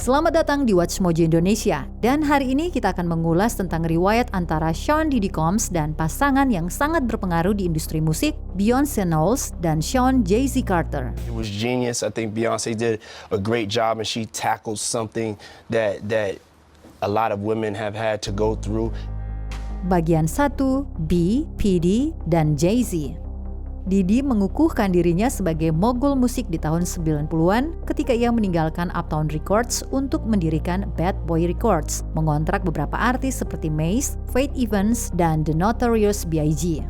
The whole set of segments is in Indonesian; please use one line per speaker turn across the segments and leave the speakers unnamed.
Selamat datang di Watch Mojo Indonesia. Dan hari ini kita akan mengulas tentang riwayat antara Sean Diddy Combs dan pasangan yang sangat berpengaruh di industri musik, Beyonce Knowles dan Sean Jay-Z Carter.
It was genius. I think Beyonce did a great job and she tackled something that a lot of women have had to go through.
Bagian 1, B, PD, dan Jay-Z. Diddy mengukuhkan dirinya sebagai mogul musik di tahun 90-an ketika ia meninggalkan Uptown Records untuk mendirikan Bad Boy Records, mengontrak beberapa artis seperti Mace, Faith Evans, dan The Notorious B.I.G.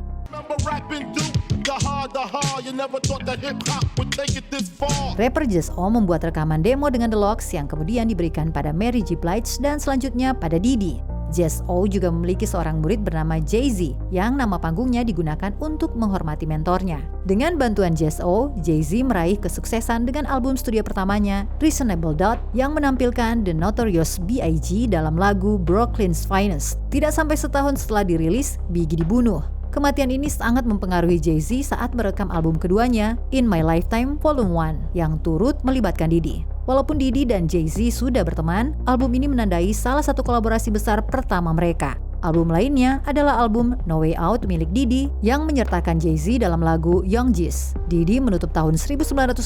Rapper Just O membuat rekaman demo dengan The Lox yang kemudian diberikan pada Mary J. Blige dan selanjutnya pada Diddy. Just O juga memiliki seorang murid bernama Jay-Z yang nama panggungnya digunakan untuk menghormati mentornya. Dengan bantuan Just O, Jay-Z meraih kesuksesan dengan album studio pertamanya, Reasonable Doubt, yang menampilkan The Notorious B.I.G. dalam lagu Brooklyn's Finest. Tidak sampai setahun setelah dirilis, Biggie dibunuh. Kematian ini sangat mempengaruhi Jay-Z saat merekam album keduanya, In My Lifetime Volume 1, yang turut melibatkan Diddy. Walaupun Diddy dan Jay-Z sudah berteman, album ini menandai salah satu kolaborasi besar pertama mereka. Album lainnya adalah album No Way Out milik Diddy yang menyertakan Jay-Z dalam lagu Young Jeez. Diddy menutup tahun 1997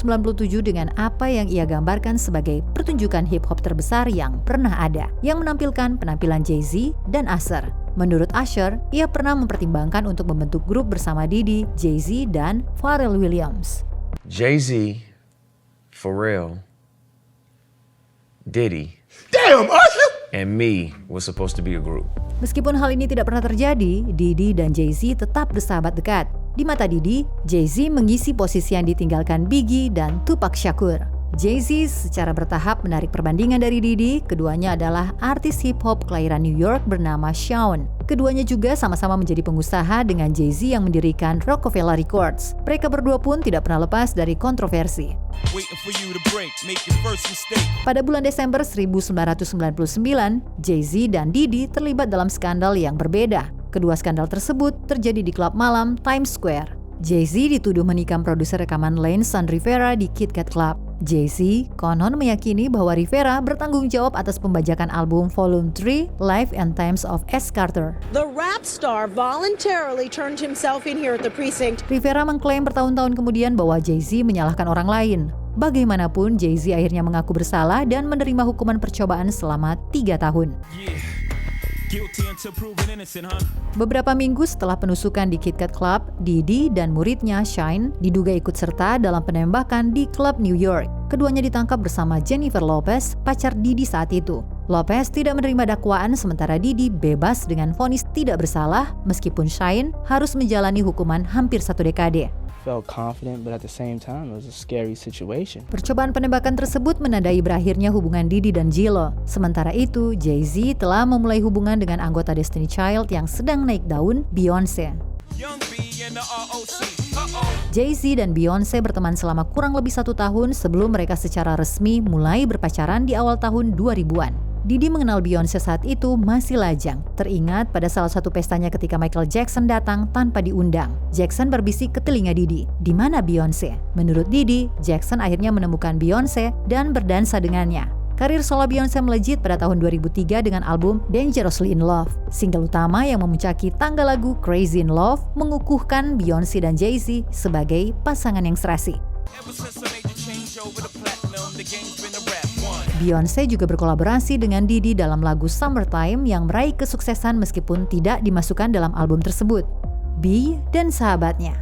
dengan apa yang ia gambarkan sebagai pertunjukan hip-hop terbesar yang pernah ada, yang menampilkan penampilan Jay-Z dan Usher. Menurut Usher, ia pernah mempertimbangkan untuk membentuk grup bersama Diddy, Jay-Z, dan Pharrell Williams.
Jay-Z, Pharrell, Diddy,
Damn, Usher!
and me was supposed to be a group.
Meskipun hal ini tidak pernah terjadi, Diddy dan Jay-Z tetap bersahabat dekat. Di mata Diddy, Jay-Z mengisi posisi yang ditinggalkan Biggie dan Tupac Shakur. Jay-Z secara bertahap menarik perbandingan dari Diddy. Keduanya adalah artis hip-hop kelahiran New York bernama Sean. Keduanya juga sama-sama menjadi pengusaha dengan Jay-Z yang mendirikan Rockefeller Records. Mereka berdua pun tidak pernah lepas dari kontroversi. Pada bulan Desember 1999, Jay-Z dan Diddy terlibat dalam skandal yang berbeda. Kedua skandal tersebut terjadi di klub malam Times Square. Jay-Z dituduh menikam produser rekaman Lane San Rivera di Kit Kat Club. Jay-Z konon meyakini bahwa Rivera bertanggung jawab atas pembajakan album Volume 3 Life and Times of S. Carter.
The rap star voluntarily turned himself in here at the precinct.
Rivera mengklaim bertahun-tahun kemudian bahwa Jay-Z menyalahkan orang lain. Bagaimanapun, Jay-Z akhirnya mengaku bersalah dan menerima hukuman percobaan selama 3 tahun. Beberapa minggu setelah penusukan di Kit Kat Club, Diddy dan muridnya Shine diduga ikut serta dalam penembakan di klub New York. Keduanya ditangkap bersama Jennifer Lopez, pacar Diddy saat itu. Lopez tidak menerima dakwaan sementara Diddy bebas dengan vonis tidak bersalah meskipun Shine harus menjalani hukuman hampir 1 dekade.
Felt confident, but at the same time, it was a scary situation.
Percobaan penembakan tersebut menandai berakhirnya hubungan Diddy dan J-Lo. Sementara itu, Jay-Z telah memulai hubungan dengan anggota Destiny Child yang sedang naik daun, Beyonce. Jay-Z dan Beyonce berteman selama kurang lebih 1 tahun sebelum mereka secara resmi mulai berpacaran di awal tahun 2000-an. Diddy mengenal Beyonce saat itu masih lajang. Teringat pada salah satu pestanya ketika Michael Jackson datang tanpa diundang. Jackson berbisik ke telinga Diddy, "Di mana Beyonce?" Menurut Diddy, Jackson akhirnya menemukan Beyonce dan berdansa dengannya. Karir solo Beyonce melejit pada tahun 2003 dengan album Dangerously in Love. Single utama yang memuncaki tangga lagu Crazy in Love mengukuhkan Beyonce dan Jay-Z sebagai pasangan yang serasi. Beyonce juga berkolaborasi dengan Diddy dalam lagu Summertime yang meraih kesuksesan meskipun tidak dimasukkan dalam album tersebut. B dan sahabatnya.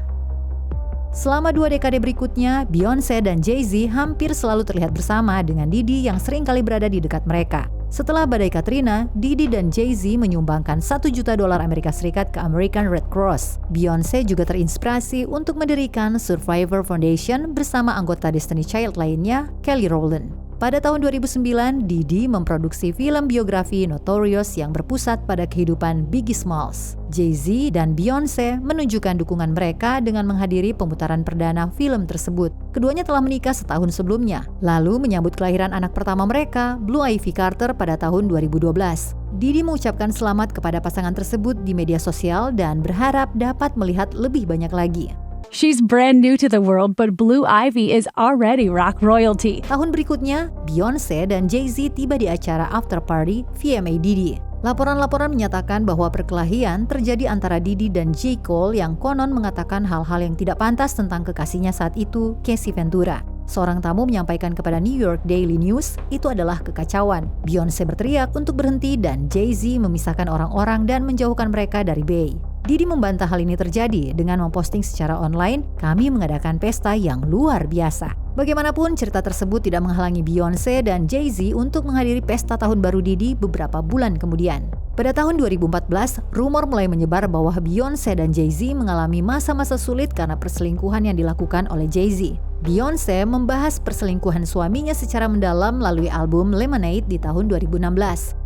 Selama 2 dekade berikutnya, Beyonce dan Jay-Z hampir selalu terlihat bersama dengan Diddy yang seringkali berada di dekat mereka. Setelah badai Katrina, Diddy dan Jay-Z menyumbangkan $1 juta Amerika Serikat ke American Red Cross. Beyonce juga terinspirasi untuk mendirikan Survivor Foundation bersama anggota Destiny Child lainnya, Kelly Rowland. Pada tahun 2009, Diddy memproduksi film biografi Notorious yang berpusat pada kehidupan Biggie Smalls. Jay-Z dan Beyonce menunjukkan dukungan mereka dengan menghadiri pemutaran perdana film tersebut. Keduanya telah menikah setahun sebelumnya, lalu menyambut kelahiran anak pertama mereka, Blue Ivy Carter, pada tahun 2012. Diddy mengucapkan selamat kepada pasangan tersebut di media sosial dan berharap dapat melihat lebih banyak lagi.
She's brand new to the world, but Blue Ivy is already rock royalty.
Tahun berikutnya, Beyoncé dan Jay-Z tiba di acara after party VMA Diddy. Laporan-laporan menyatakan bahwa perkelahian terjadi antara Diddy dan J. Cole yang konon mengatakan hal-hal yang tidak pantas tentang kekasihnya saat itu, Casey Ventura. Seorang tamu menyampaikan kepada New York Daily News, itu adalah kekacauan. Beyoncé berteriak untuk berhenti dan Jay-Z memisahkan orang-orang dan menjauhkan mereka dari Bey. Diddy membantah hal ini terjadi dengan memposting secara online, kami mengadakan pesta yang luar biasa. Bagaimanapun, cerita tersebut tidak menghalangi Beyoncé dan Jay-Z untuk menghadiri pesta tahun baru Diddy beberapa bulan kemudian. Pada tahun 2014, rumor mulai menyebar bahwa Beyoncé dan Jay-Z mengalami masa-masa sulit karena perselingkuhan yang dilakukan oleh Jay-Z. Beyoncé membahas perselingkuhan suaminya secara mendalam melalui album Lemonade di tahun 2016.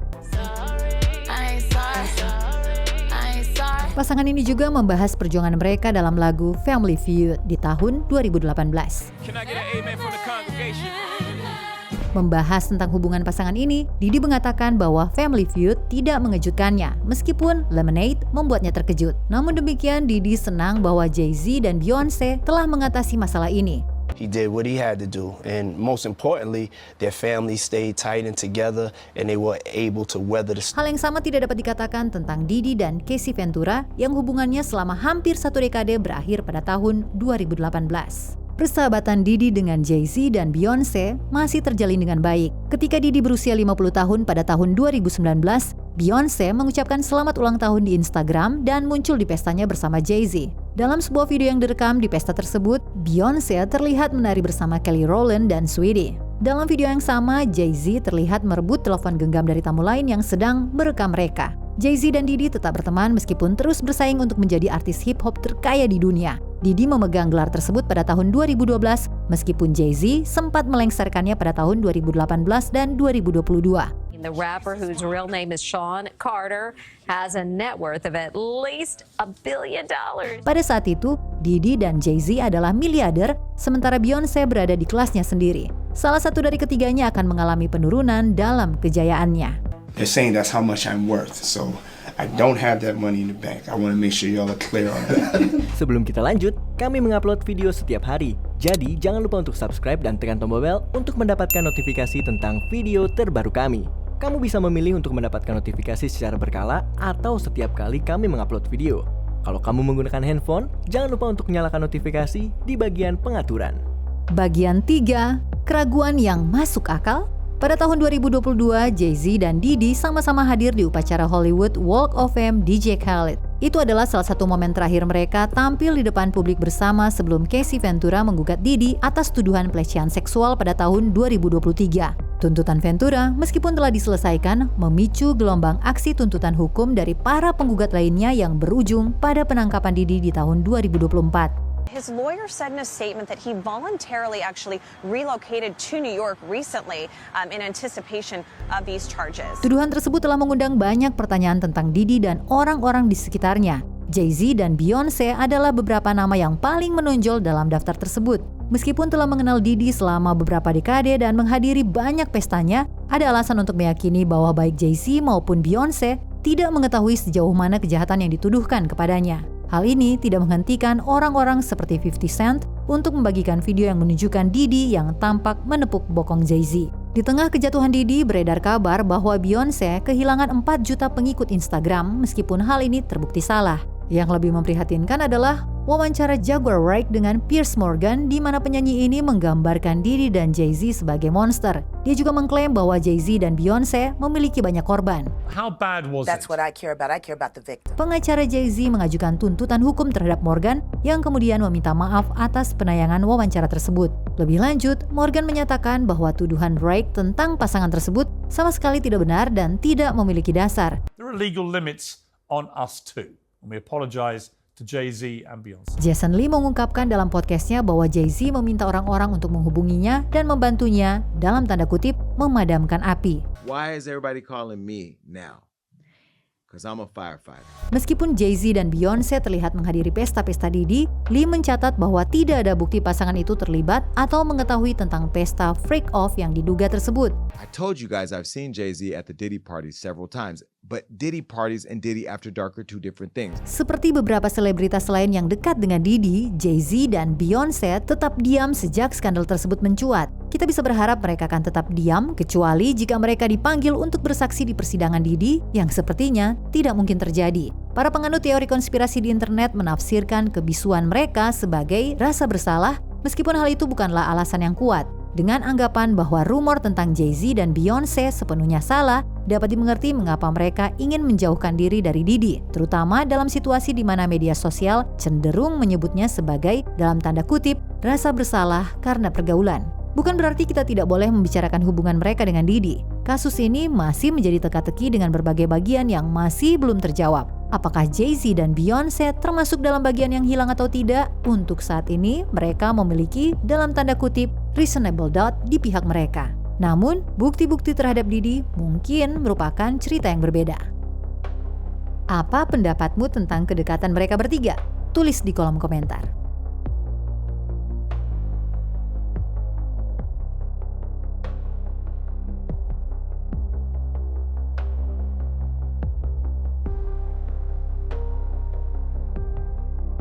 Pasangan ini juga membahas perjuangan mereka dalam lagu Family Feud di tahun 2018. Membahas tentang hubungan pasangan ini, Diddy mengatakan bahwa Family Feud tidak mengejutkannya, meskipun Lemonade membuatnya terkejut. Namun demikian, Diddy senang bahwa Jay-Z dan Beyoncé telah mengatasi masalah ini.
He did what he had to do, and most importantly, their family stayed tight and together, and they were able to weather the storm.
Hal yang sama tidak dapat dikatakan tentang Diddy dan Casey Ventura yang hubungannya selama hampir 1 dekade berakhir pada tahun 2018. Persahabatan Diddy dengan Jay-Z dan Beyoncé masih terjalin dengan baik. Ketika Diddy berusia 50 tahun pada tahun 2019, Beyoncé mengucapkan selamat ulang tahun di Instagram dan muncul di pestanya bersama Jay-Z. Dalam sebuah video yang direkam di pesta tersebut, Beyoncé terlihat menari bersama Kelly Rowland dan Saweetie. Dalam video yang sama, Jay-Z terlihat merebut telepon genggam dari tamu lain yang sedang merekam mereka. Jay-Z dan Diddy tetap berteman meskipun terus bersaing untuk menjadi artis hip-hop terkaya di dunia. Diddy memegang gelar tersebut pada tahun 2012, meskipun Jay-Z sempat melengsarkannya pada tahun 2018 dan 2022.
The rapper, whose real name is Sean Carter, has a net worth of at least $1 billion.
Pada saat itu, Diddy dan Jay-Z adalah miliarder, sementara Beyoncé berada di kelasnya sendiri. Salah satu dari ketiganya akan mengalami penurunan dalam kejayaannya.
They're saying that's how much I'm worth, so I don't have that money in the bank. I want to make sure y'all are clear on that.
Sebelum kita lanjut, kami mengupload video setiap hari. Jadi, jangan lupa untuk subscribe dan tekan tombol bel untuk mendapatkan notifikasi tentang video terbaru kami. Kamu bisa memilih untuk mendapatkan notifikasi secara berkala atau setiap kali kami mengupload video. Kalau kamu menggunakan handphone, jangan lupa untuk nyalakan notifikasi di bagian pengaturan.
Bagian 3, keraguan yang masuk akal. Pada tahun 2022, Jay-Z dan Diddy sama-sama hadir di upacara Hollywood Walk of Fame DJ Khaled. Itu adalah salah satu momen terakhir mereka tampil di depan publik bersama sebelum Casey Ventura menggugat Diddy atas tuduhan pelecehan seksual pada tahun 2023. Tuntutan Ventura, meskipun telah diselesaikan, memicu gelombang aksi tuntutan hukum dari para penggugat lainnya yang berujung pada penangkapan Diddy di tahun 2024.
His lawyer said in a statement that he voluntarily actually relocated to New York recently in anticipation of these charges.
Tuduhan tersebut telah mengundang banyak pertanyaan tentang Diddy dan orang-orang di sekitarnya. Jay-Z dan Beyoncé adalah beberapa nama yang paling menonjol dalam daftar tersebut. Meskipun telah mengenal Diddy selama beberapa dekade dan menghadiri banyak pestanya, ada alasan untuk meyakini bahwa baik Jay-Z maupun Beyoncé tidak mengetahui sejauh mana kejahatan yang dituduhkan kepadanya. Hal ini tidak menghentikan orang-orang seperti 50 Cent untuk membagikan video yang menunjukkan Diddy yang tampak menepuk bokong Jay-Z. Di tengah kejatuhan Diddy, beredar kabar bahwa Beyoncé kehilangan 4 juta pengikut Instagram meskipun hal ini terbukti salah. Yang lebih memprihatinkan adalah wawancara Jaguar Wright dengan Piers Morgan di mana penyanyi ini menggambarkan Diddy dan Jay-Z sebagai monster. Dia juga mengklaim bahwa Jay-Z dan Beyoncé memiliki banyak korban.
How bad was
That's what I care about. I care about the victim.
Pengacara Jay-Z mengajukan tuntutan hukum terhadap Morgan yang kemudian meminta maaf atas penayangan wawancara tersebut. Lebih lanjut, Morgan menyatakan bahwa tuduhan Wright tentang pasangan tersebut sama sekali tidak benar dan tidak memiliki dasar.
There are legal limits on us too. And we apologize to Jay-Z and Beyoncé.
Jason Lee mengungkapkan dalam podcastnya bahwa Jay-Z meminta orang-orang untuk menghubunginya dan membantunya, dalam tanda kutip, memadamkan api.
Why is everybody calling me now? Because I'm a firefighter.
Meskipun Jay-Z dan Beyoncé terlihat menghadiri pesta-pesta Diddy, Lee mencatat bahwa tidak ada bukti pasangan itu terlibat atau mengetahui tentang pesta freak off yang diduga tersebut.
I told you guys I've seen Jay-Z at the Diddy party several times, But Diddy parties and Diddy After Dark are two different things.
Seperti beberapa selebritas lain yang dekat dengan Diddy, Jay-Z dan Beyonce tetap diam sejak skandal tersebut mencuat. Kita bisa berharap mereka akan tetap diam kecuali jika mereka dipanggil untuk bersaksi di persidangan Diddy yang sepertinya tidak mungkin terjadi. Para penganut teori konspirasi di internet menafsirkan kebisuan mereka sebagai rasa bersalah meskipun hal itu bukanlah alasan yang kuat. Dengan anggapan bahwa rumor tentang Jay-Z dan Beyonce sepenuhnya salah, dapat dimengerti mengapa mereka ingin menjauhkan diri dari Diddy, terutama dalam situasi di mana media sosial cenderung menyebutnya sebagai, dalam tanda kutip, rasa bersalah karena pergaulan. Bukan berarti kita tidak boleh membicarakan hubungan mereka dengan Diddy. Kasus ini masih menjadi teka-teki dengan berbagai bagian yang masih belum terjawab. Apakah Jay-Z dan Beyonce termasuk dalam bagian yang hilang atau tidak? Untuk saat ini, mereka memiliki, dalam tanda kutip, reasonable doubt di pihak mereka. Namun, bukti-bukti terhadap Diddy mungkin merupakan cerita yang berbeda. Apa pendapatmu tentang kedekatan mereka bertiga? Tulis di kolom komentar.